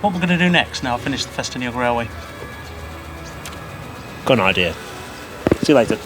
what we're going to do next now I've finished the Festiniog Railway. Got an idea. See you later.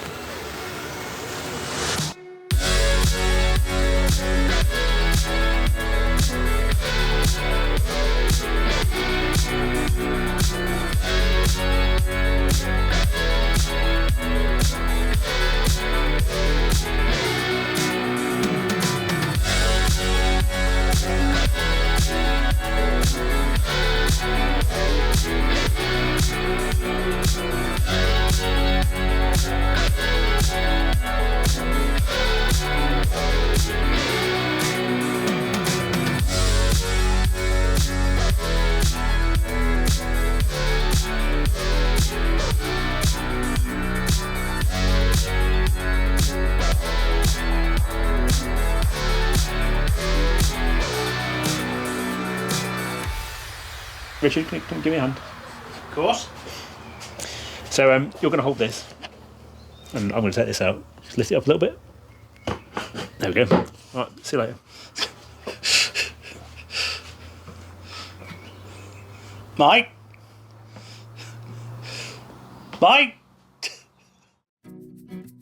Richard, can you give me a hand? Of course. So you're going to hold this, and I'm going to take this out. Just lift it up a little bit. There we go. All right, see you later. Mike? Mike?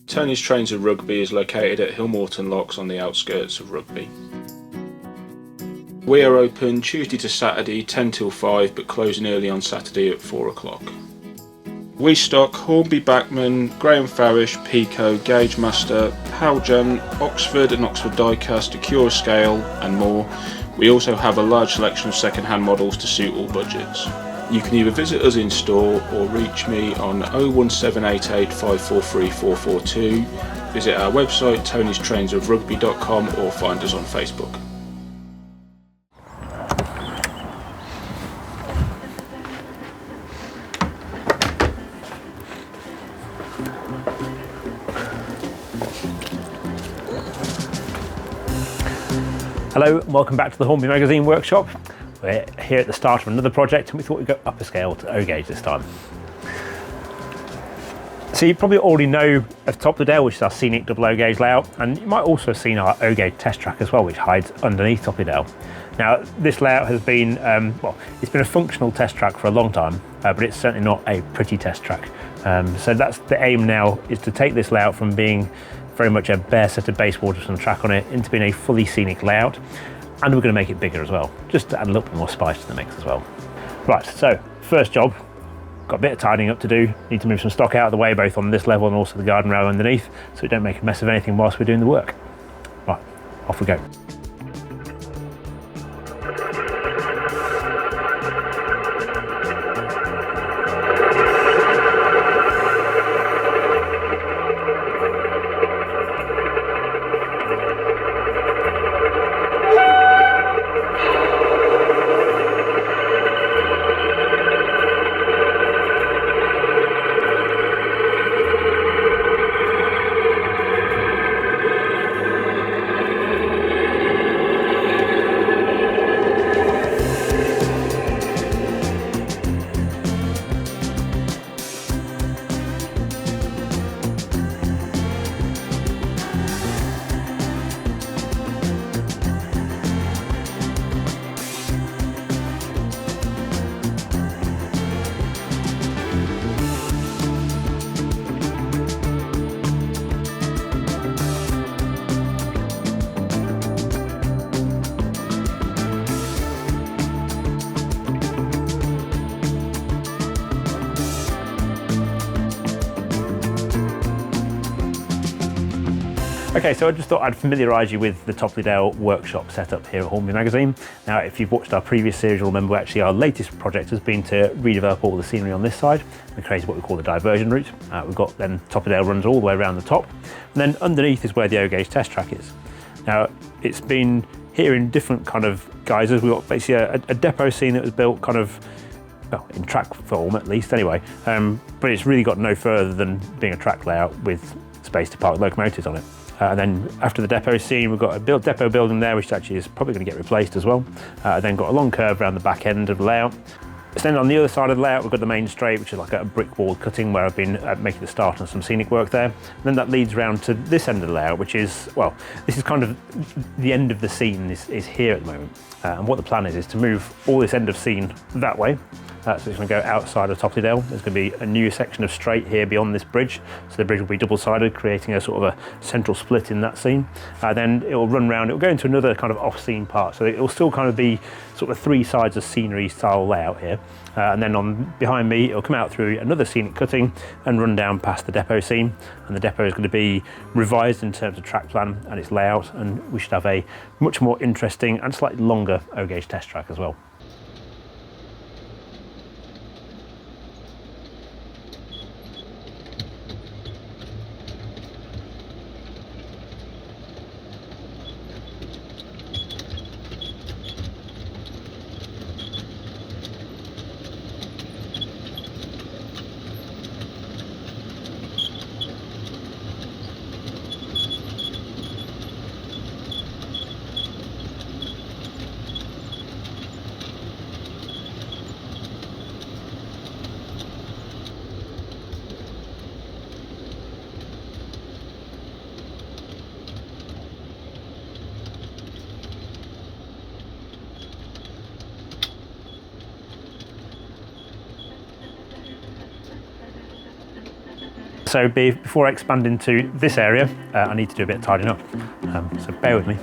Tony's Trains of Rugby is located at Hillmorton Locks on the outskirts of Rugby. We are open Tuesday to Saturday 10 till 5 but closing early on Saturday at 4 o'clock. We stock Hornby Bachmann, Graham Farish, Pico, Gauge Master, Haljan, Oxford and Oxford Diecast, Acura Scale and more. We also have a large selection of second-hand models to suit all budgets. You can either visit us in store or reach me on 01788 543 442, visit our website tonystrainsofrugby.com or find us on Facebook. Hello and welcome back to the Hornby Magazine Workshop. We're here at the start of another project and we thought we'd go up a scale to O-Gage this time. So you probably already know of Topperdale, which is our scenic double O-Gage layout, and you might also have seen our O-Gage test track as well, which hides underneath Topperdale. Now this layout has been, well, it's been a functional test track for a long time, but it's certainly not a pretty test track. So that's the aim now, is to take this layout from being very much a bare set of base waters and track on it into being a fully scenic layout, and we're going to make it bigger as well, just to add a little bit more spice to the mix as well. Right, so first job, got a bit of tidying up to do, need to move some stock out of the way both on this level and also the garden rail underneath, so we don't make a mess of anything whilst we're doing the work. Right, off we go. Okay, so I just thought I'd familiarise you with the Topperdale workshop setup here at Hornby Magazine. Now, if you've watched our previous series, you'll remember actually our latest project has been to redevelop all the scenery on this side. We created what we call the diversion route. We've got then Topperdale runs all the way around the top, and then underneath is where the O-Gage test track is. Now, it's been here in different kind of guises. We've got basically a depot scene that was built kind of, well, in track form at least anyway, but it's really got no further than being a track layout with space to park locomotives on it. And then after the depot scene, we've got a depot building there, which actually is probably going to get replaced as well. Then got a long curve around the back end of the layout. So then on the other side of the layout, we've got the main straight, which is like a brick wall cutting where I've been making the start on some scenic work there. And then that leads round to this end of the layout, which is, well, this is kind of the end of the scene is here at the moment. And what the plan is to move all this end of scene that way. So it's going to go outside of Topperdale. There's going to be a new section of straight here beyond this bridge. So the bridge will be double-sided, creating a sort of a central split in that scene. Then it will run round, it will go into another kind of off-scene part. So it will still kind of be sort of 3 sides of scenery style layout here. And then behind me, it'll come out through another scenic cutting and run down past the Depo Scene. And the depot is going to be revised in terms of track plan and its layout. And we should have a much more interesting and slightly longer O-Gage test track as well. So before I expand into this area, I need to do a bit of tidying up, so bear with me.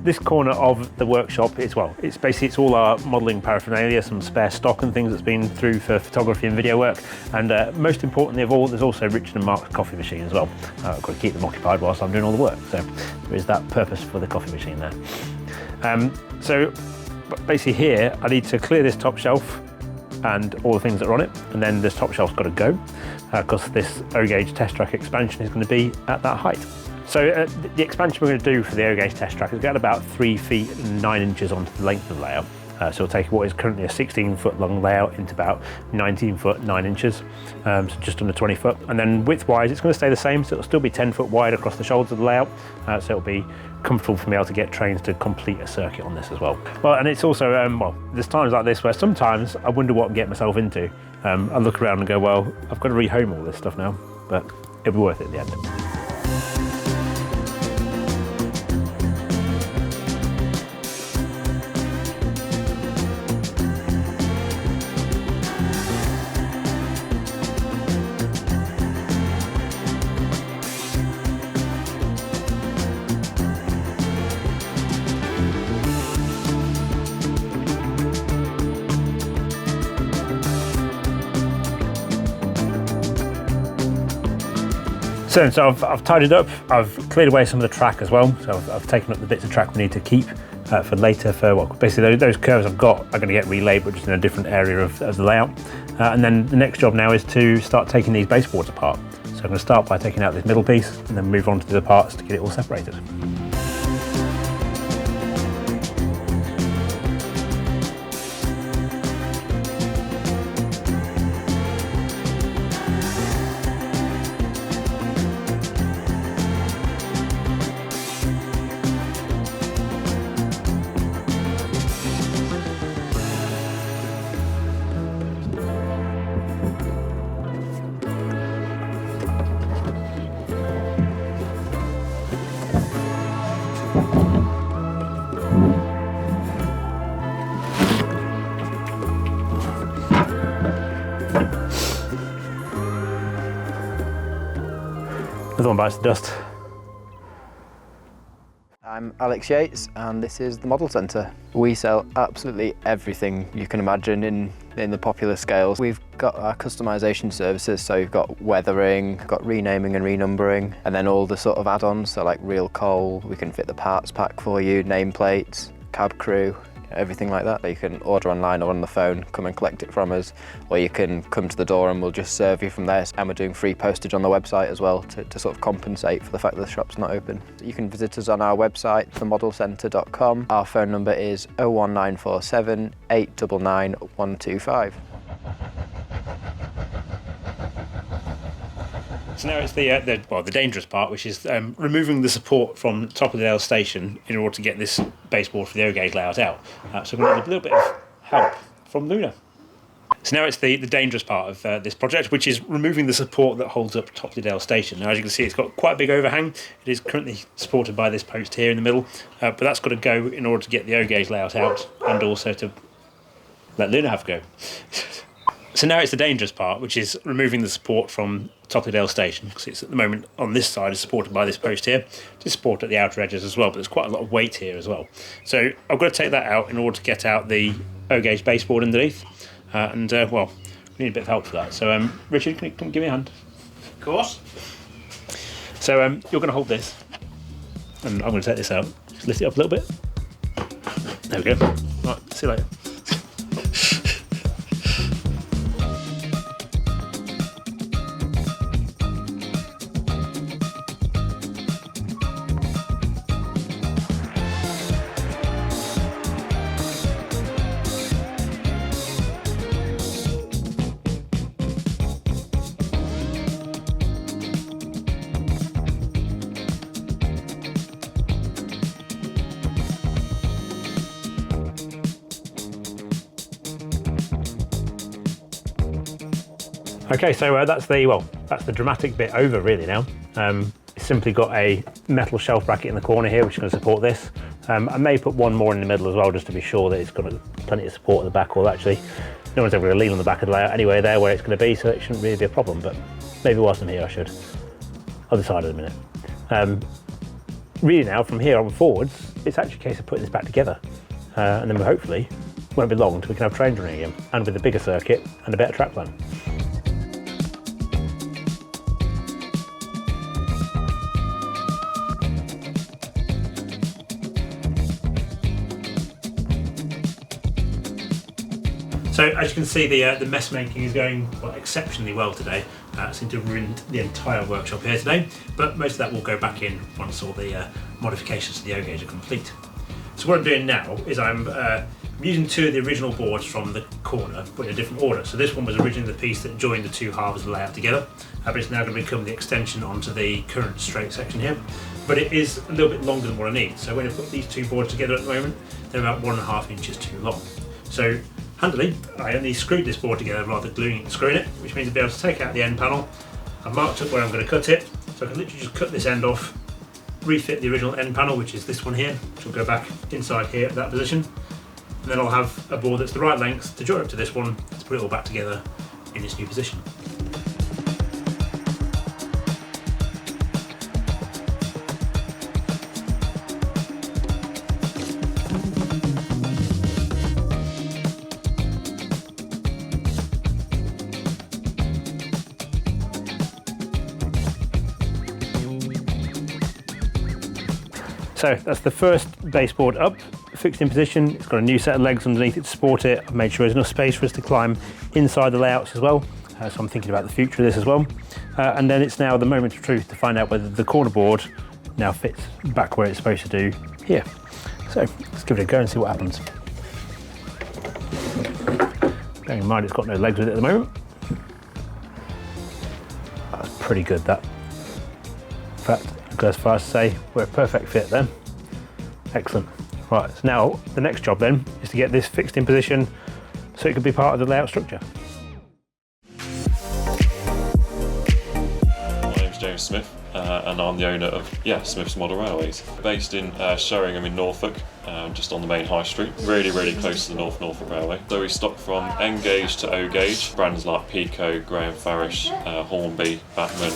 This corner of the workshop is, well, it's basically it's all our modelling paraphernalia, some spare stock and things that's been through for photography and video work, and most importantly of all, there's also Richard and Mark's coffee machine as well. I've got to keep them occupied whilst I'm doing all the work, so there is that purpose for the coffee machine there. So basically here, I need to clear this top shelf and all the things that are on it, and then this top shelf's got to go, because this O-Gage test track expansion is going to be at that height. So the expansion we're going to do for the O-Gage test track is get about 3 feet and 9 inches onto the length of the layout. So we'll take what is currently a 16-foot long layout into about 19 foot 9 inches, so just under 20 foot. And then width-wise, it's going to stay the same, so it'll still be 10 foot wide across the shoulders of the layout. So it'll be comfortable for me able to get trains to complete a circuit on this as well. Well, and it's also, well, there's times like this where sometimes I wonder what I'm getting myself into. I look around and go, well, I've got to rehome all this stuff now, but it'll be worth it at the end. So I've tidied up, I've cleared away some of the track as well, so I've taken up the bits of track we need to keep for later, for well, basically those curves I've got are going to get relayed, but just in a different area of the layout. And then the next job now is to start taking these baseboards apart. So I'm going to start by taking out this middle piece and then move on to the parts to get it all separated. Another one bites the dust. I'm Alex Yates and this is the Model Centre. We sell absolutely everything you can imagine in the popular scales. We've got our customisation services, so you've got weathering, got renaming and renumbering, and then all the sort of add-ons, so like real coal, we can fit the parts pack for you, nameplates, cab crew, everything like that. You can order online or on the phone, come and collect it from us, or you can come to the door and we'll just serve you from there. And we're doing free postage on the website as well to sort of compensate for the fact that the shop's not open. You can visit us on our website, themodelcentre.com. Our phone number is 01947 899 125. So now it's the dangerous part, which is removing the support from Topperdale station in order to get this baseboard for the O-gauge layout out. So we're going to need a little bit of help from Luna. So now it's the dangerous part of this project, which is removing the support that holds up Topperdale station. Now, as you can see, it's got quite a big overhang. It is currently supported by this post here in the middle, but that's got to go in order to get the O-gauge layout out and also to let Luna have a go. So now it's the dangerous part, which is removing the support from Topperdale station, because it's at the moment on this side is supported by this post here, to support at the outer edges as well, but there's quite a lot of weight here as well. So I've got to take that out in order to get out the O-gauge baseboard underneath, well, we need a bit of help for that. So Richard, can you come give me a hand? Of course. So you're going to hold this, and I'm going to take this out. Just lift it up a little bit. There we go. Right, see you later. Okay, so that's the dramatic bit over really now. It's simply got a metal shelf bracket in the corner here, which is going to support this. I may put one more in the middle as well, just to be sure that it's got plenty of support at the back. Or actually, no one's ever going to lean on the back of the layout anyway, there where it's going to be, so it shouldn't really be a problem. But maybe whilst I'm here, I should. I'll decide in a minute. Really now, from here on forwards, it's actually a case of putting this back together, and then hopefully, won't be long until we can have trains running again, and with a bigger circuit and a better track plan. So as you can see, the mess making is going exceptionally well today. Seem to have ruined the entire workshop here today, but most of that will go back in once all the modifications to the O-gauge are complete. So what I'm doing now is I'm using two of the original boards from the corner, but in a different order. So this one was originally the piece that joined the two halves of the layout together, but it's now going to become the extension onto the current straight section here. But it is a little bit longer than what I need. So when I put these two boards together at the moment, they're about 1.5 inches too long. So handily, I only screwed this board together rather than gluing it and screwing it, which means I'll be able to take out the end panel. I've marked up where I'm going to cut it, so I can literally just cut this end off, refit the original end panel, which is this one here, which will go back inside here at that position, and then I'll have a board that's the right length to join up to this one to put it all back together in this new position. So that's the first baseboard up, fixed in position. It's got a new set of legs underneath it to support it. I've made sure there's enough space for us to climb inside the layouts as well. So I'm thinking about the future of this as well. And then it's now the moment of truth to find out whether the corner board now fits back where it's supposed to do here. So let's give it a go and see what happens. Bearing in mind it's got no legs with it at the moment. That's pretty good, that. In fact, go as far as to say we're a perfect fit then. Excellent. Right, so now the next job then is to get this fixed in position so it could be part of the layout structure. My name's James Smith and I'm the owner of Smiths Model Railways. Based in Sheringham in Norfolk, just on the main high street, really close to the Norfolk Railway. So we stock from N-Gage to O-Gauge, brands like Pico, Graham Farish, Hornby, Batman.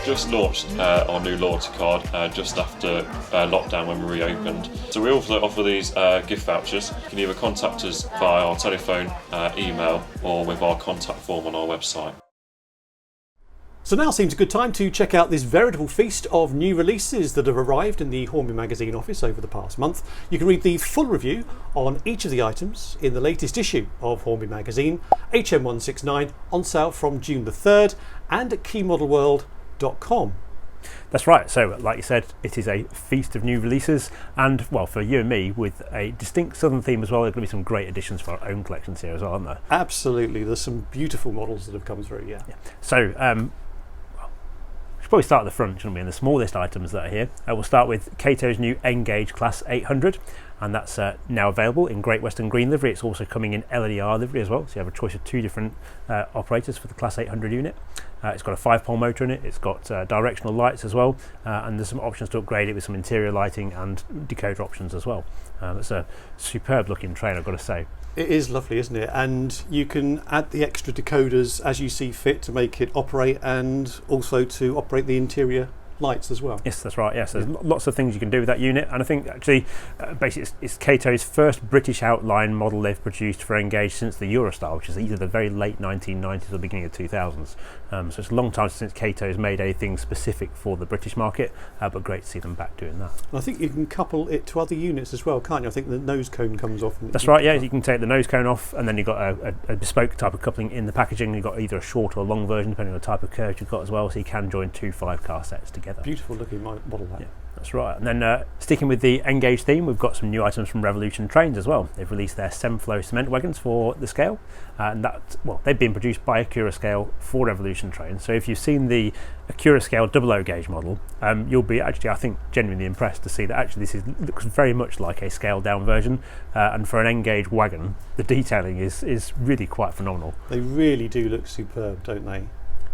Just launched our new loyalty card just after lockdown when we reopened. So we also offer these gift vouchers. You can either contact us via our telephone, email, or with our contact form on our website. So now seems a good time to check out this veritable feast of new releases that have arrived in the Hornby Magazine office over the past month. You can read the full review on each of the items in the latest issue of Hornby Magazine, HM169, on sale from June the 3rd and at keymodelworld.com. That's right. So, like you said, it is a feast of new releases, and well, for you and me, with a distinct southern theme as well. There are going to be some great additions for our own collections here as well, aren't there? Absolutely. There's some beautiful models that have come through. Yeah. So, we should probably start at the front, shouldn't we? And the smallest items that are here. We'll start with Cato's new N-Gage Class 800, and that's now available in Great Western Green livery. It's also coming in LER livery as well, so you have a choice of two different operators for the Class 800 unit. It's got a 5-pole motor in it, it's got directional lights as well, and there's some options to upgrade it with some interior lighting and decoder options as well. It's a superb looking train, I've got to say. It is lovely, isn't it? And you can add the extra decoders as you see fit to make it operate, and also to operate the interior lights as well. Yes, that's right. Yes, there's lots of things you can do with that unit, and I think actually, basically, it's Cato's first British outline model they've produced for N-Gage since the Eurostar, which is either the very late 1990s or the beginning of 2000s. So it's a long time since Cato's made anything specific for the British market, but great to see them back doing that. And I think you can couple it to other units as well, can't you? I think the nose cone comes off. That's right. Yeah, you can take the nose cone off, and then you've got a bespoke type of coupling in the packaging. You've got either a short or a long version, depending on the type of curve you've got as well. So you can join two 5-car sets together. Beautiful looking model that. Yeah, that's right. And then sticking with the N-Gage theme, we've got some new items from Revolution Trains as well. They've released their Semflow cement wagons for the scale, and they've been produced by Acura Scale for Revolution Trains. So if you've seen the Acura Scale double gauge model, you'll be actually, I think, genuinely impressed to see that actually looks very much like a scaled down version, and for an N-Gage wagon, the detailing is really quite phenomenal. They really do look superb, don't they?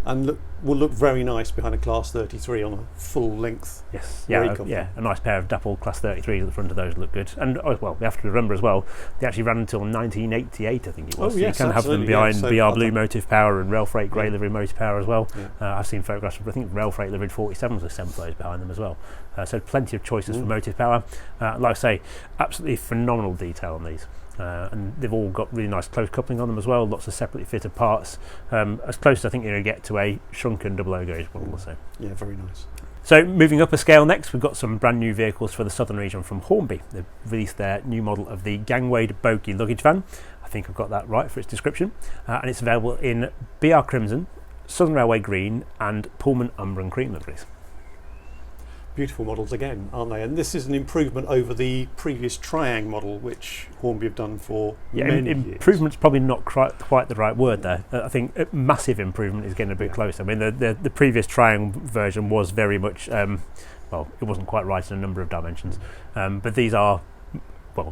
And will look very nice behind a Class 33 on a full length. Yes, yeah, a nice pair of dapple Class 33s at the front of those look good. And well, we have to remember as well, they actually ran until 1988, I think it was. Oh, yes, so you can have them behind so BR Blue motive power and Rail Freight grey livery motive power as well. Yeah. I've seen photographs of, I think, Rail Freight liveried 47s with Semflows behind them as well. So plenty of choices for motive power. Like I say, absolutely phenomenal detail on these. And they've all got really nice close coupling on them as well, lots of separately fitted parts, as close as I think you're going to get to a shrunken double gauge model. So. Yeah, very nice. So moving up a scale next, we've got some brand new vehicles for the southern region from Hornby. They've released their new model of the Gangwade Bogey luggage van. I think I've got that right for its description, and it's available in BR Crimson, Southern Railway Green and Pullman Umber and Cream liveries. Beautiful models again, aren't they? And this is an improvement over the previous Triang model, which Hornby have done for many years. Improvement's probably not quite the right word there. I think massive improvement is getting a bit closer. I mean, the previous Triang version was very much, it wasn't quite right in a number of dimensions. But these are,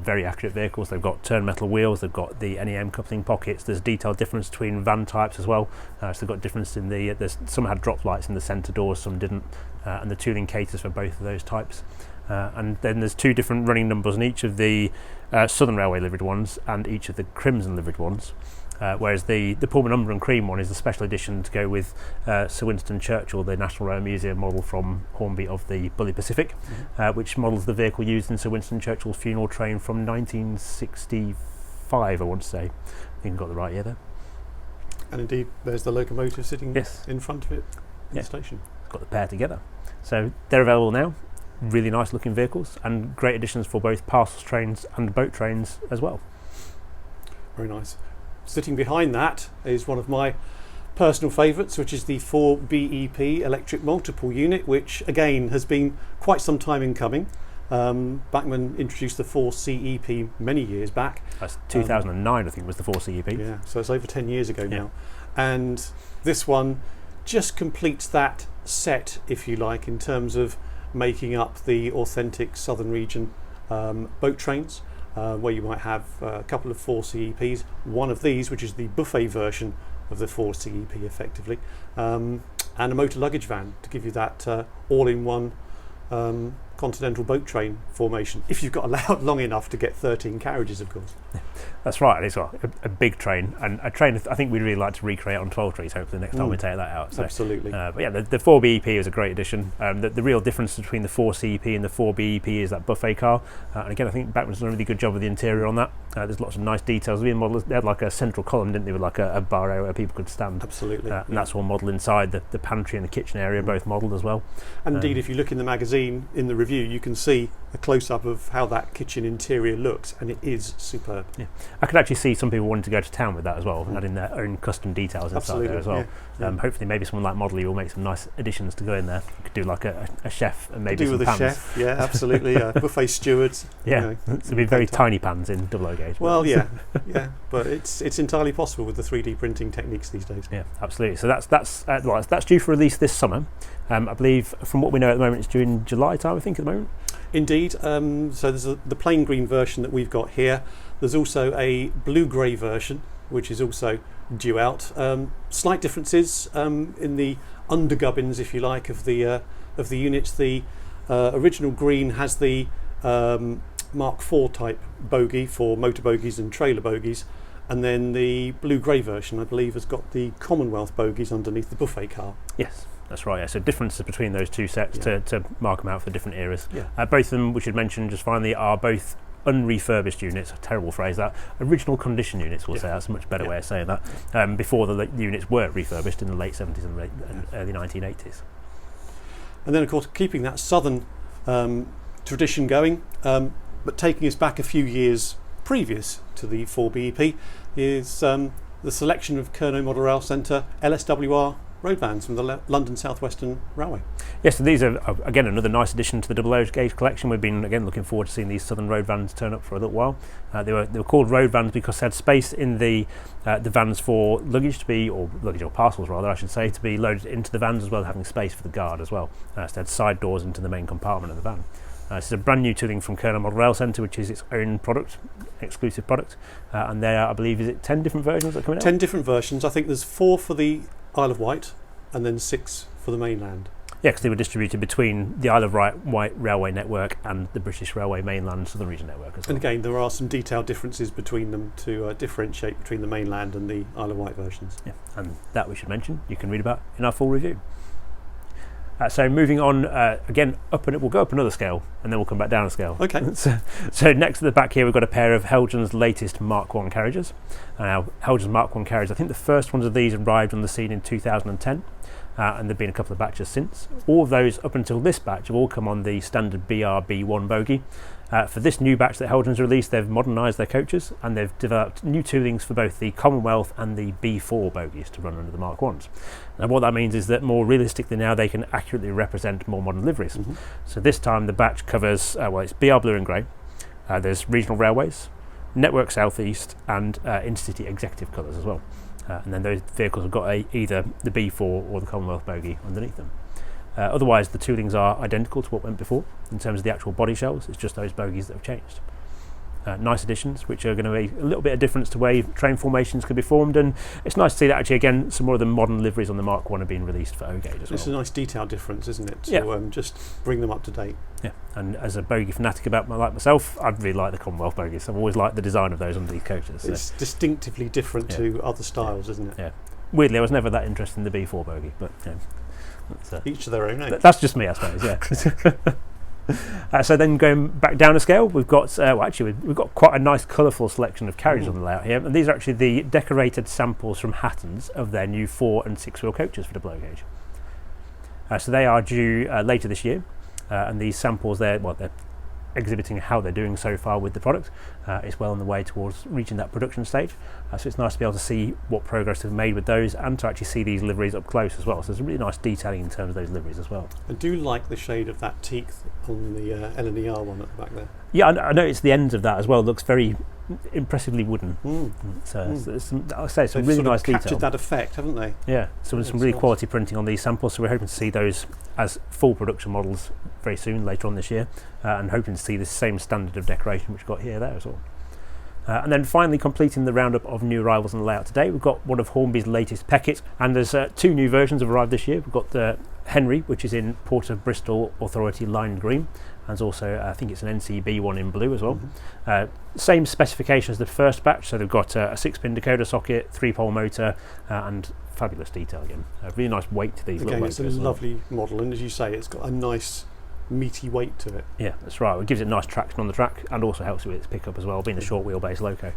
very accurate vehicles. They've got turn metal wheels, they've got the NEM coupling pockets, there's detailed difference between van types as well. So they've got difference in some had drop lights in the centre doors, some didn't. And the tooling caters for both of those types. And then there's two different running numbers on each of the Southern Railway livered ones and each of the Crimson livered ones. Whereas the Pullman Umber and Cream one is a special edition to go with Sir Winston Churchill, the National Rail Museum model from Hornby of the Bully Pacific, which models the vehicle used in Sir Winston Churchill's funeral train from 1965, I want to say. I think I've got the right year there. And indeed, there's the locomotive sitting in front of it in the station. Got the pair together. So they're available now. Really nice looking vehicles and great additions for both parcels trains and boat trains as well. Very nice. Sitting behind that is one of my personal favourites, which is the 4BEP electric multiple unit, which again has been quite some time in coming. Bachmann introduced the 4CEP many years back. That's 2009, I think, was the 4CEP. Yeah, so it's over 10 years ago now. And this one just completes that set, if you like, in terms of making up the authentic southern region boat trains, where you might have a couple of 4CEPs, one of these, which is the buffet version of the 4CEP effectively, and a motor luggage van to give you that all-in-one continental boat train formation, if you've got allowed long enough to get 13 carriages, of course. That's right. It's a big train, and a train I think we'd really like to recreate on 12 Trees. Hopefully next time we take that out. So, absolutely. but yeah, the 4BEP is a great addition. The real difference between the 4CEP and the 4BEP is that buffet car. And again, I think Bachmann's done a really good job with the interior on that. There's lots of nice details. The model, they had like a central column, didn't they, with like a bar area where people could stand. Absolutely. And that's all modelled inside. The pantry and the kitchen area both modelled as well. And indeed, if you look in the magazine, in the review, you can see a close-up of how that kitchen interior looks, and it is superb. Yeah, I could actually see some people wanting to go to town with that as well, adding their own custom details inside there as well. Yeah. Hopefully, maybe someone like Modelley will make some nice additions to go in there. You could do like a chef and maybe some pans. Chef, yeah, absolutely. Buffet stewards. Yeah, so it'd be very tiny pans in double O-gauge. Well, yeah, but it's entirely possible with the 3D printing techniques these days. Yeah, absolutely. So that's due for release this summer. I believe, from what we know at the moment, it's due in July time. I think at the moment. Indeed. So there's the plain green version that we've got here. There's also a blue-grey version, which is also due out. Slight differences in the undergubbins, if you like, of the units. The original green has the Mark IV type bogie for motor bogies and trailer bogies, and then the blue-grey version, I believe, has got the Commonwealth bogies underneath the buffet car. Yes. That's right, yeah. So differences between those two sets to mark them out for different eras. Yeah. Both of them, we should mention just finally, are both unrefurbished units. A terrible phrase that. Original condition units, we'll say. That's a much better way of saying that. Before the units were refurbished in the late 70s and early 1980s. And then, of course, keeping that southern tradition going, but taking us back a few years previous to the 4BEP, is the selection of Kernow Model Rail Centre LSWR road vans from the London South Western Railway. Yes, so these are again another nice addition to the double O-gauge collection. We've been again looking forward to seeing these southern road vans turn up for a little while. They were called road vans because they had space in the vans for luggage or parcels rather, I should say, to be loaded into the vans, as well as having space for the guard as well. So they had side doors into the main compartment of the van. This is a brand new tooling from Kernow Model Rail Centre, which is its own product, exclusive product, and there are, I believe, is it 10 different versions that are coming out? 10 different versions. I think there's 4 for the Isle of Wight and then 6 for the mainland. Yeah, because they were distributed between the Isle of Wight Railway Network and the British Railway Mainland Southern Region Network as well. And again, there are some detailed differences between them to differentiate between the mainland and the Isle of Wight versions. Yeah, and that we should mention, you can read about in our full review. So moving on, again, we'll go up another scale and then we'll come back down a scale. Okay. So next to the back here we've got a pair of Helgen's latest Mark I carriages. Now, Helgen's Mark I carriages, I think the first ones of these arrived on the scene in 2010, and there have been a couple of batches since. All of those up until this batch have all come on the standard BR-B1 bogie. For this new batch that Helgen's released, they've modernised their coaches and they've developed new toolings for both the Commonwealth and the B4 bogies to run under the Mark Is. Now what that means is that more realistically now they can accurately represent more modern liveries. Mm-hmm. So this time the batch covers, it's BR blue and grey, there's regional railways, Network South East and Intercity executive colours as well. And then those vehicles have got either the B4 or the Commonwealth bogie underneath them. Otherwise, the toolings are identical to what went before in terms of the actual body shells. It's just those bogies that have changed. Nice additions, which are going to be a little bit of difference to way train formations could be formed, and it's nice to see that actually again some more of the modern liveries on the Mark I are being released for O-gauge as well. It's a nice detail difference, isn't it? To just bring them up to date. Yeah, and as a bogie fanatic like myself, I really like the Commonwealth bogies. I've always liked the design of those underneath coaches. So. It's distinctively different to other styles, isn't it? Yeah. Weirdly, I was never that interested in the B4 bogie, but each to their own. That's just me, I suppose. Yeah. So then going back down a scale, we've got we've got quite a nice colourful selection of carriages on the layout here, and these are actually the decorated samples from Hattons of their new 4- and 6-wheel coaches for double O-gauge. So they are due later this year, and these samples they're exhibiting how they're doing so far with the product. It's well on the way towards reaching that production stage, so it's nice to be able to see what progress they've made with those and to actually see these liveries up close as well. So there's a really nice detailing in terms of those liveries as well. I do like the shade of that teak on the LNER one at the back there. Yeah, I noticed the ends of that as well. It looks very impressively wooden. So I'll say some really nice detail. Captured that effect, haven't they? Yeah, so some really quality printing on these samples. So we're hoping to see those as full production models very soon, later on this year, and hoping to see the same standard of decoration which we've got here there as well. And then finally completing the roundup of new arrivals on the layout today, we've got one of Hornby's latest Peckett, and there's 2 new versions have arrived this year. We've got the Henry, which is in Port of Bristol Authority lime green, and there's also I think it's an NCB one in blue as well. Same specification as the first batch, so they've got a 6-pin decoder socket, 3-pole motor, and fabulous detail again. A really nice weight to these. Again, it's a lovely model, and as you say, it's got a nice meaty weight to it. Yeah, that's right. It gives it nice traction on the track and also helps with its pickup as well, being a short wheelbase loco.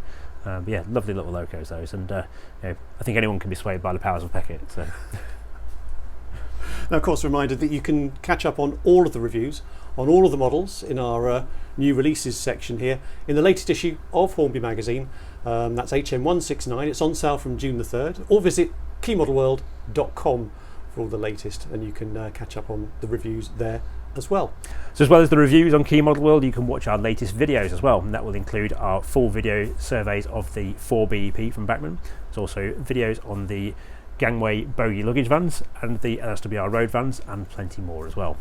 Yeah, lovely little locos those, and I think anyone can be swayed by the powers of Peckett. So. Now, of course, a reminder that you can catch up on all of the reviews on all of the models in our new releases section here in the latest issue of Hornby Magazine. That's HM169. It's on sale from June the 3rd, or visit keymodelworld.com for all the latest, and you can catch up on the reviews there as well. So as well as the reviews on Key Model World, you can watch our latest videos as well, and that will include our full video surveys of the 4 BEP from Bachmann. There's also videos on the Gangwade Bogey luggage vans and the LSWR road vans, and plenty more as well.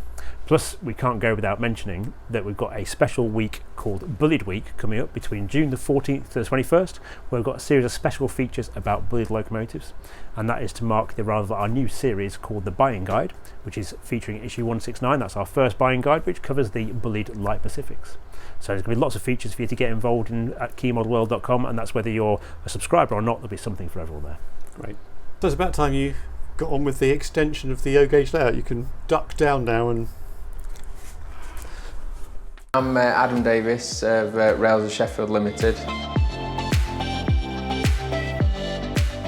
Plus, we can't go without mentioning that we've got a special week called Bullied Week coming up between June the 14th to the 21st, where we've got a series of special features about bullied locomotives, and that is to mark the arrival of our new series called the Buying Guide, which is featuring issue 169. That's our first buying guide, which covers the bullied light Pacifics. So there's going to be lots of features for you to get involved in at keymodelworld.com, and that's whether you're a subscriber or not, there'll be something for everyone there. Great. So it's about time you got on with the extension of the O-Gage layout. You can duck down now and... I'm Adam Davis of Rails of Sheffield Limited.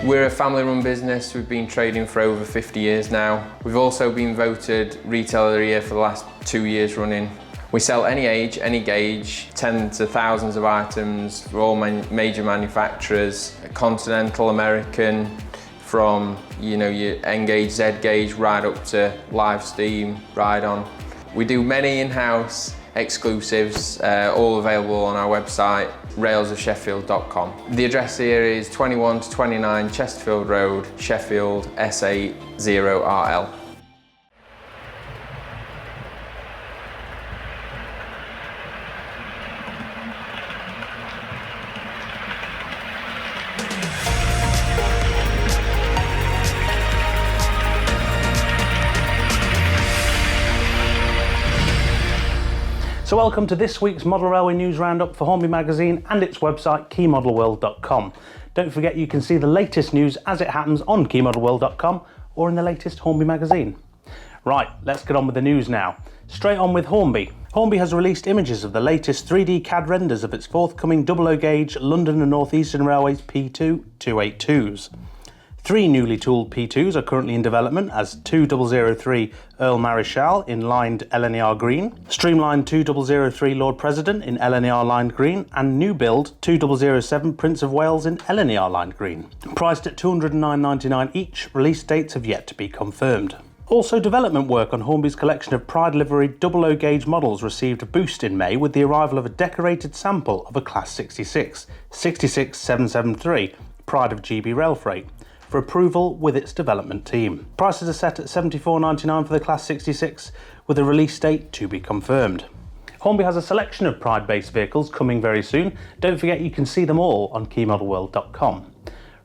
We're a family-run business. We've been trading for over 50 years now. We've also been voted Retailer of the Year for the last 2 years running. We sell any age, any gauge, tens of thousands of items for all major manufacturers, continental, American, from your N-Gage, Z-Gage, right up to live steam, ride-on. We do many in-house exclusives, all available on our website, railsofsheffield.com. The address here is 21 to 29 Chesterfield Road, Sheffield, SA0RL. So welcome to this week's Model Railway News Roundup for Hornby Magazine and its website keymodelworld.com. Don't forget you can see the latest news as it happens on keymodelworld.com or in the latest Hornby Magazine. Right, let's get on with the news now. Straight on with Hornby. Hornby has released images of the latest 3D CAD renders of its forthcoming double O-gauge London and North Eastern Railways P2 282s. 3 newly tooled P2s are currently in development as 2003 Earl Marischal in lined LNER green, streamlined 2003 Lord President in LNER lined green, and new build 2007 Prince of Wales in LNER lined green. Priced at £209.99 each, release dates have yet to be confirmed. Also, development work on Hornby's collection of Pride livery double O-gauge models received a boost in May with the arrival of a decorated sample of a Class 66, 66773, Pride of GB Rail Freight, for approval with its development team. Prices are set at £74.99 for the Class 66, with a release date to be confirmed. Hornby has a selection of Pride-based vehicles coming very soon. Don't forget you can see them all on keymodelworld.com.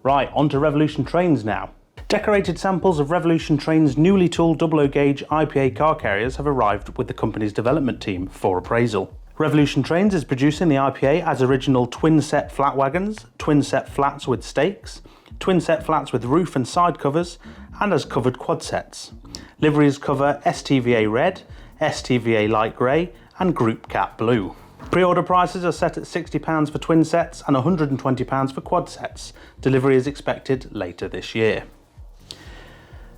Right, on to Revolution Trains now. Decorated samples of Revolution Trains' newly tooled double O-gauge IPA car carriers have arrived with the company's development team for appraisal. Revolution Trains is producing the IPA as original twin-set flat wagons, twin-set flats with stakes, twin-set flats with roof and side covers, and as covered quad sets. Liveries cover STVA Red, STVA Light Grey, and Group Cat Blue. Pre-order prices are set at £60 for twin sets and £120 for quad sets. Delivery is expected later this year.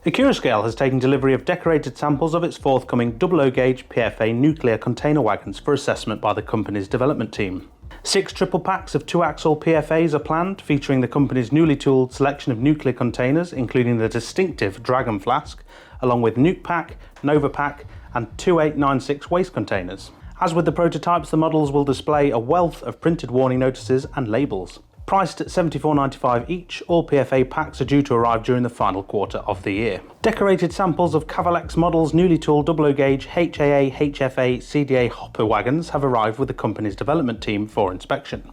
Accurascale has taken delivery of decorated samples of its forthcoming double O-gauge PFA nuclear container wagons for assessment by the company's development team. 6 triple packs of 2-axle PFAs are planned, featuring the company's newly tooled selection of nuclear containers, including the distinctive Dragon Flask, along with Nuke Pack, Nova Pack, and 2896 waste containers. As with the prototypes, the models will display a wealth of printed warning notices and labels. Priced at £74.95 each, all PFA packs are due to arrive during the final quarter of the year. Decorated samples of Cavalex models' newly tooled double O-gauge HAA, HFA, CDA hopper wagons have arrived with the company's development team for inspection.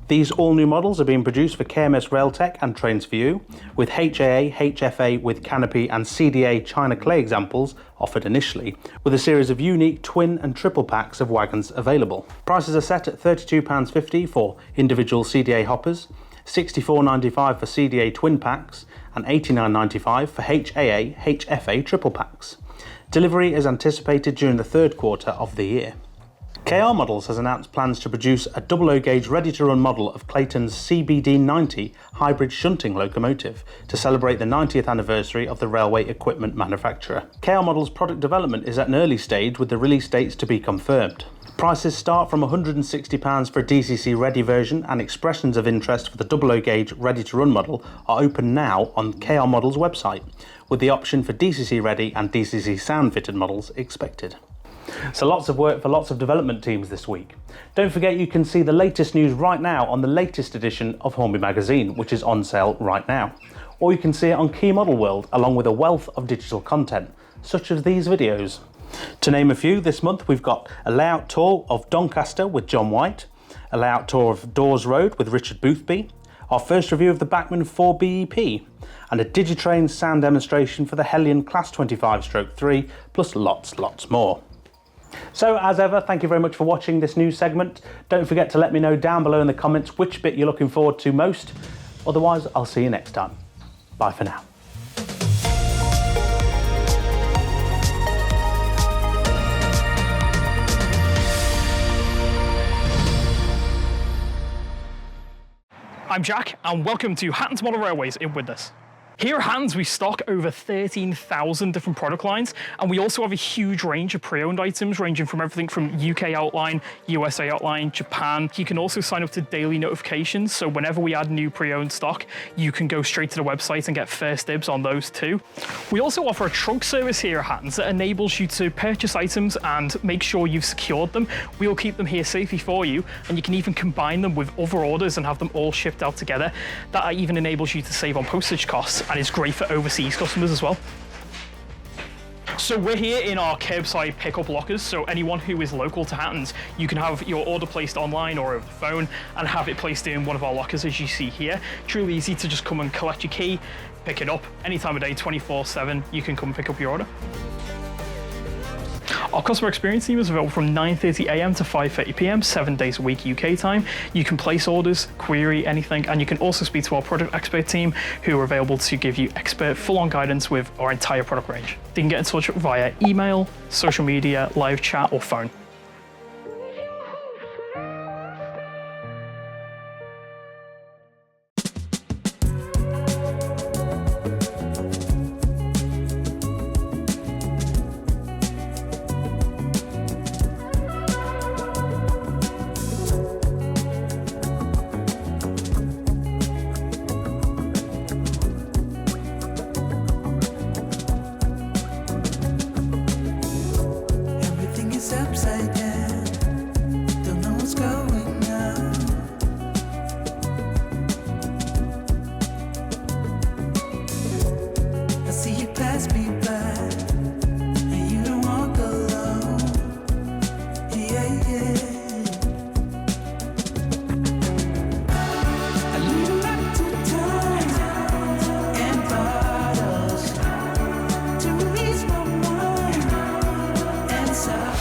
These all-new models are being produced for KMS Railtech and Trains for You, with HAA, HFA with canopy and CDA China clay examples offered initially, with a series of unique twin and triple packs of wagons available. Prices are set at £32.50 for individual CDA hoppers, £64.95 for CDA twin packs, and £89.95 for HAA, HFA triple packs. Delivery is anticipated during the third quarter of the year. KR Models has announced plans to produce a double O-gauge ready-to-run model of Clayton's CBD90 hybrid shunting locomotive to celebrate the 90th anniversary of the railway equipment manufacturer. KR Models product development is at an early stage with the release dates to be confirmed. Prices start from £160 for a DCC ready version, and expressions of interest for the double O-gauge ready-to-run model are open now on KR Models website, with the option for DCC ready and DCC sound fitted models expected. So lots of work for lots of development teams this week. Don't forget you can see the latest news right now on the latest edition of Hornby Magazine, which is on sale right now. Or you can see it on Key Model World along with a wealth of digital content, such as these videos. To name a few, this month we've got a layout tour of Doncaster with John White, a layout tour of Dawes Road with Richard Boothby, our first review of the Bachmann 4BEP, and a Digitrain sound demonstration for the Hellion Class 25/3, plus lots more. So as ever, thank you very much for watching this news segment. Don't forget to let me know down below in the comments which bit you're looking forward to most. Otherwise, I'll see you next time. Bye for now. I'm Jack, and welcome to Hattons Model Railways in Widnes. Here at Hattons, we stock over 13,000 different product lines, and we also have a huge range of pre-owned items ranging from everything from UK outline, USA outline, Japan. You can also sign up to daily notifications, so whenever we add new pre-owned stock, you can go straight to the website and get first dibs on those too. We also offer a trunk service here at Hattons that enables you to purchase items and make sure you've secured them. We'll keep them here safely for you, and you can even combine them with other orders and have them all shipped out together. That even enables you to save on postage costs, and is great for overseas customers as well. So we're here in our curbside pickup lockers, so anyone who is local to Hattons, you can have your order placed online or over the phone and have it placed in one of our lockers as you see here. Truly easy to just come and collect your key, pick it up any time of day, 24/7, you can come and pick up your order. Our customer experience team is available from 9:30 AM to 5:30 PM, 7 days a week UK time. You can place orders, query anything, and you can also speak to our product expert team who are available to give you expert full-on guidance with our entire product range. They can get in touch via email, social media, live chat, or phone. Upside down, don't know what's going on. I see you pass me by, and you don't walk alone. Yeah. I leave you back to time and bottles to release my mind and sound.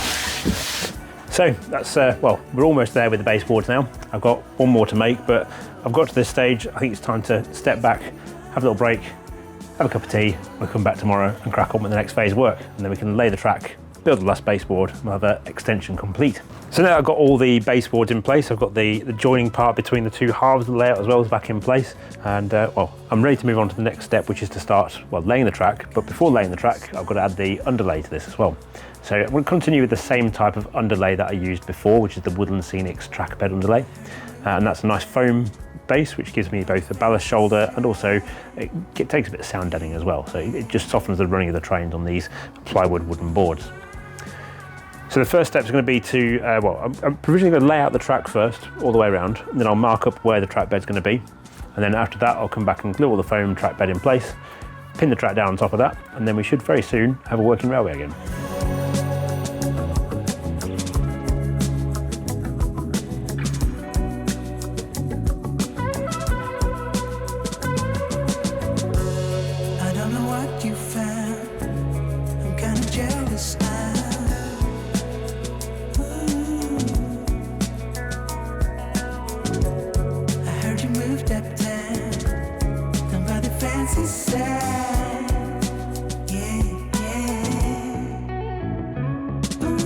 So that's, well, we're almost there with the baseboards now. I've got one more to make, but I've got to this stage. I think it's time to step back, have a little break, have a cup of tea. We'll come back tomorrow and crack on with the next phase of work. And then we can lay the track, build the last baseboard, and we'll have an extension complete. So now I've got all the baseboards in place. I've got the joining part between the two halves of the layout as well as back in place. And well, I'm ready to move on to the next step, which is to start, well, laying the track. But before laying the track, I've got to add the underlay to this as well. So I'm going to continue with the same type of underlay that I used before, which is the Woodland Scenics track bed underlay. And that's a nice foam base, which gives me both a ballast shoulder and also it takes a bit of sound deadening as well. So it just softens the running of the trains on these plywood wooden boards. So the first step is going to be to, well, I'm provisionally going to lay out the track first, all the way around, and then I'll mark up where the track bed's going to be. And then after that, I'll come back and glue all the foam track bed in place, pin the track down on top of that, and then we should very soon have a working railway again. makes it sad. Yeah, yeah. Ooh.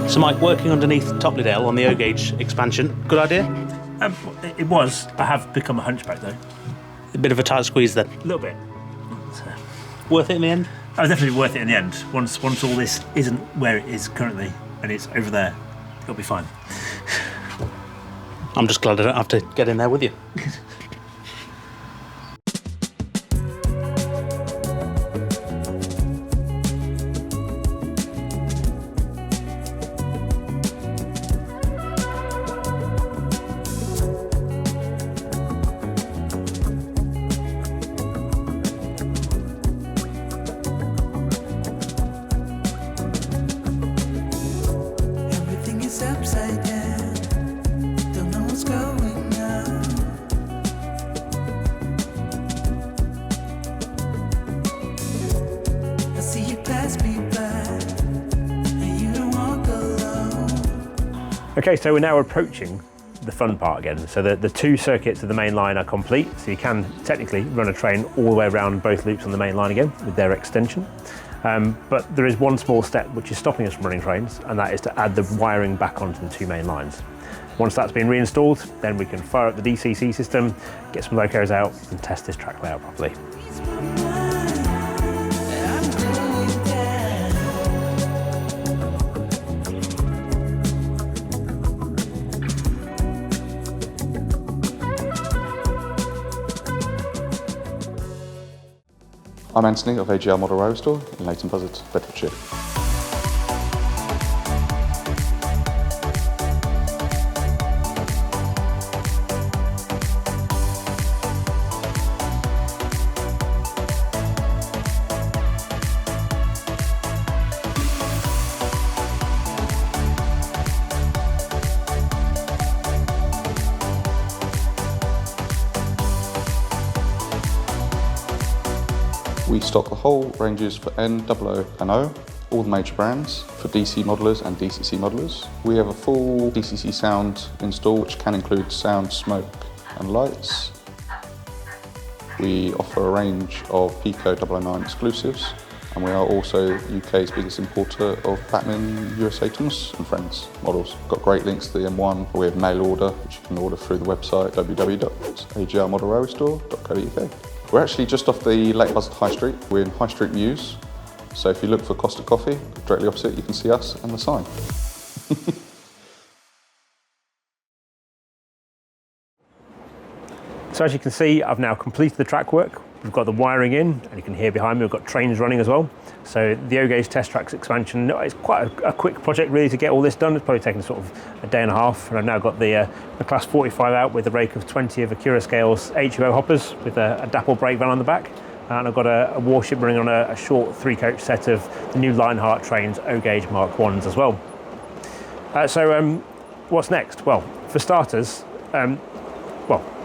So Mike, working underneath Topperdale on the O-Gage expansion, good idea? It was. I have become a hunchback though. A bit of a tight squeeze then. A little bit. Worth it in the end? It was definitely worth it in the end. Once all this isn't where it is currently and it's over there, it'll be fine. I'm just glad I don't have to get in there with you. Everything is upside down. Don't know what's going on. I see you pass me by, and you don't walk alone. Okay, so we're now approaching the fun part again. So the two circuits of the main line are complete, so you can technically run a train all the way around both loops on the main line again with their extension. But there is one small step which is stopping us from running trains, and that is to add the wiring back onto the two main lines. Once that's been reinstalled, then we can fire up the DCC system, get some locos out and test this track layout properly. I'm Anthony of AGR Model Railway Store in Leighton Buzzard, Bedfordshire. We stock the whole ranges for N, O, and O, all the major brands, for DC modelers and DCC modelers. We have a full DCC sound install, which can include sound, smoke, and lights. We offer a range of Pico 009 exclusives, and we are also UK's biggest importer of Batman USA Thomas and Friends models. Got great links to the M1. We have mail order, which you can order through the website www.agrmodelrailwaystore.co.uk. We're actually just off the Leighton Buzzard High Street. We're in High St Mews, so if you look for Costa Coffee, directly opposite, you can see us and the sign. So as you can see, I've now completed the track work. We've got the wiring in, and you can hear behind me we've got trains running as well. So the O-Gage test tracks expansion, it's quite a quick project really to get all this done. It's probably taken sort of a day and a half, and I've now got the Class 45 out with a rake of 20 of Acura Scales HUO hoppers with a Dapple brake van on the back. And I've got a warship running on a short 3-coach set of the new Lionheart trains O-Gage Mark 1s as well. So what's next? Well, for starters,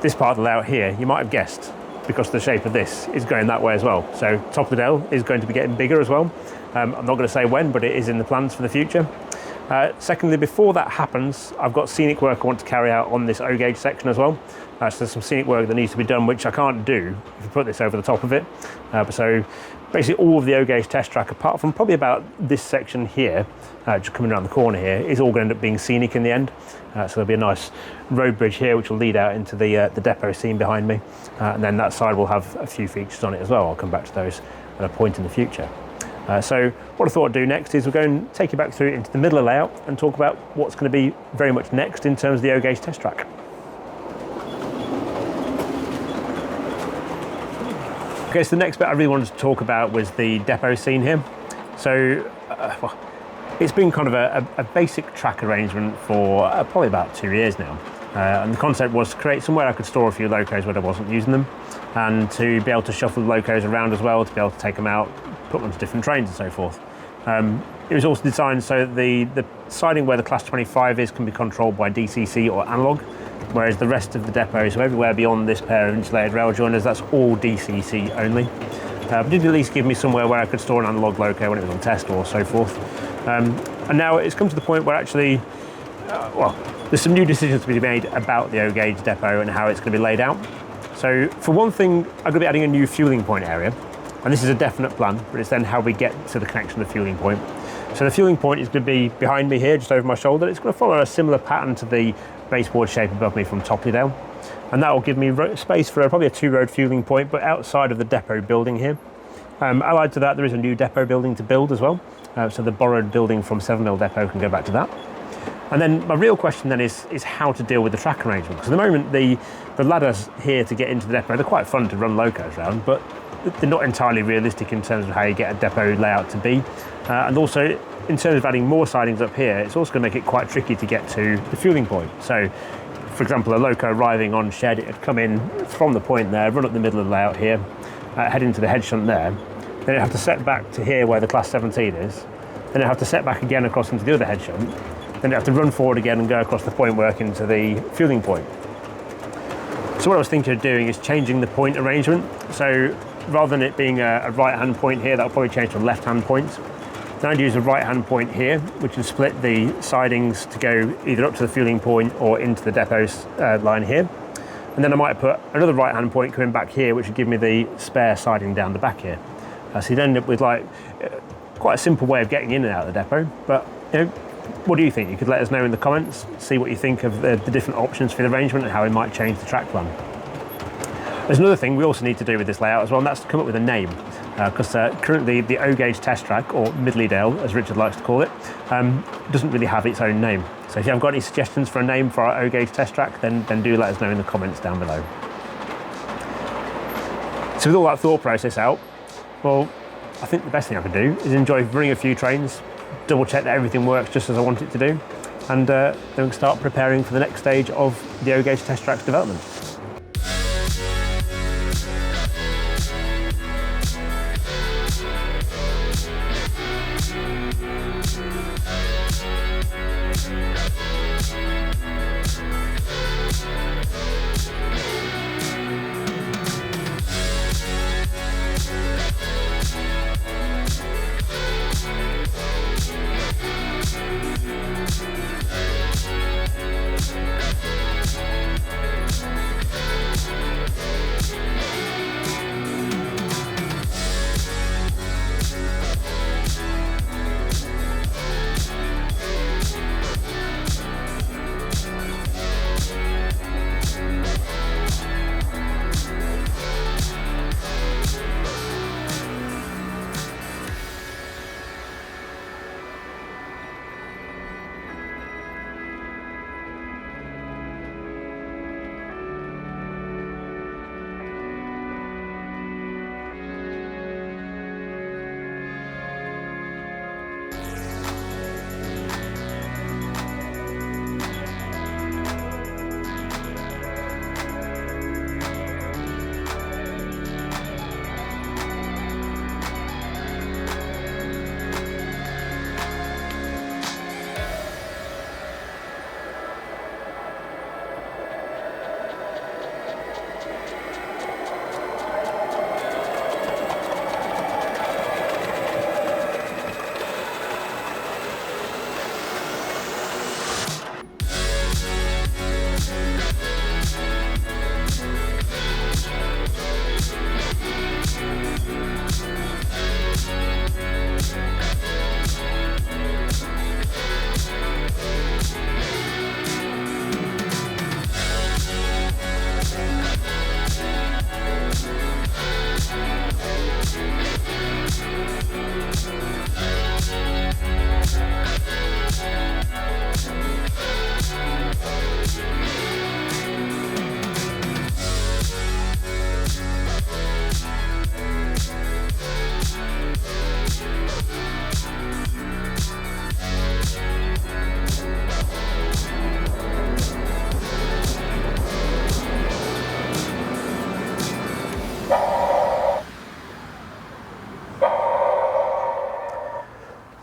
this part of the layout here, you might have guessed, because of the shape of this, is going that way as well. So Topperdale is going to be getting bigger as well. I'm not going to say when, but it is in the plans for the future. Secondly, before that happens, I've got scenic work I want to carry out on this O-Gage section as well. So there's some scenic work that needs to be done, which I can't do if I put this over the top of it. So basically all of the O-Gage test track, apart from probably about this section here, just coming around the corner here, is all going to end up being scenic in the end. So there'll be a nice road bridge here which will lead out into the Depo Scene behind me, and then that side will have a few features on it as well. I'll come back to those at a point in the future. So what I thought I'd do next is we're going to take you back through into the middle of the layout and talk about what's going to be very much next in terms of the O-Gage test track. Okay, so the next bit I really wanted to talk about was the Depo Scene here. So, well, it's been kind of a basic track arrangement for probably about 2 years now. And the concept was to create somewhere I could store a few locos when I wasn't using them, and to be able to shuffle the locos around as well, to be able to take them out, put them onto different trains and so forth. It was also designed so that the siding where the Class 25 is can be controlled by DCC or analogue, whereas the rest of the depot, so everywhere beyond this pair of insulated rail joiners, that's all DCC only. But did at least give me somewhere where I could store an analogue loco when it was on test or so forth. And now it's come to the point where actually, well, there's some new decisions to be made about the N-Gage depot and how it's going to be laid out. So for one thing, I'm going to be adding a new fueling point area. And this is a definite plan, but it's then how we get to the connection to the fueling point. So the fueling point is going to be behind me here, just over my shoulder. It's going to follow a similar pattern to the baseboard shape above me from Topperdale. And that will give me space for probably a 2-road fueling point, but outside of the depot building here. Allied to that, there is a new depot building to build as well. So the borrowed building from 7 Mill Depot can go back to that. And then my real question then is how to deal with the track arrangement. Because at the moment, the ladders here to get into the depot, they're quite fun to run locos around, but they're not entirely realistic in terms of how you get a depot layout to be. And also, in terms of adding more sidings up here, it's also going to make it quite tricky to get to the fueling point. So, for example, a loco arriving on shed, it would come in from the point there, run up the middle of the layout here, head into the head shunt there, then it'd have to set back to here where the Class 17 is, then it'd have to set back again across into the other head shunt, then it'd have to run forward again and go across the point work into the fueling point. So what I was thinking of doing is changing the point arrangement. So rather than it being a right-hand point here, that'll probably change to a left-hand point. Then I'd use a right-hand point here, which would split the sidings to go either up to the fueling point or into the depot line here. And then I might put another right-hand point coming back here, which would give me the spare siding down the back here. So you'd end up with like quite a simple way of getting in and out of the depot. But you know, what do you think? You could let us know in the comments, see what you think of the different options for the arrangement and how we might change the track plan. There's another thing we also need to do with this layout as well, and that's to come up with a name. Because currently the N-Gage test track, or Midleydale as Richard likes to call it, doesn't really have its own name. So if you haven't got any suggestions for a name for our N-Gage test track, then do let us know in the comments down below. So with all that thought process out, well, I think the best thing I can do is enjoy running a few trains, double check that everything works just as I want it to do, and then we can start preparing for the next stage of the N-Gage test track's development.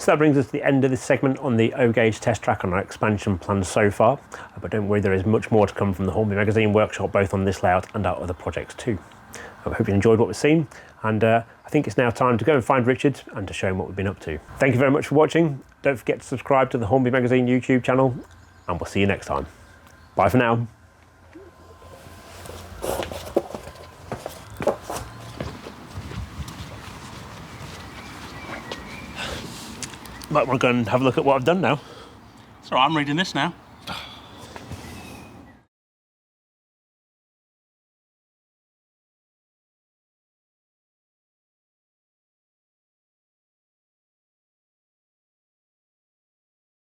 So that brings us to the end of this segment on the N-Gage test track and our expansion plans so far. But don't worry, there is much more to come from the Hornby Magazine workshop, both on this layout and our other projects too. I hope you enjoyed what we've seen, and I think it's now time to go and find Richard and to show him what we've been up to. Thank you very much for watching. Don't forget to subscribe to the Hornby Magazine YouTube channel, and we'll see you next time. Bye for now. Might want to go and have a look at what I've done now. So I'm reading this now.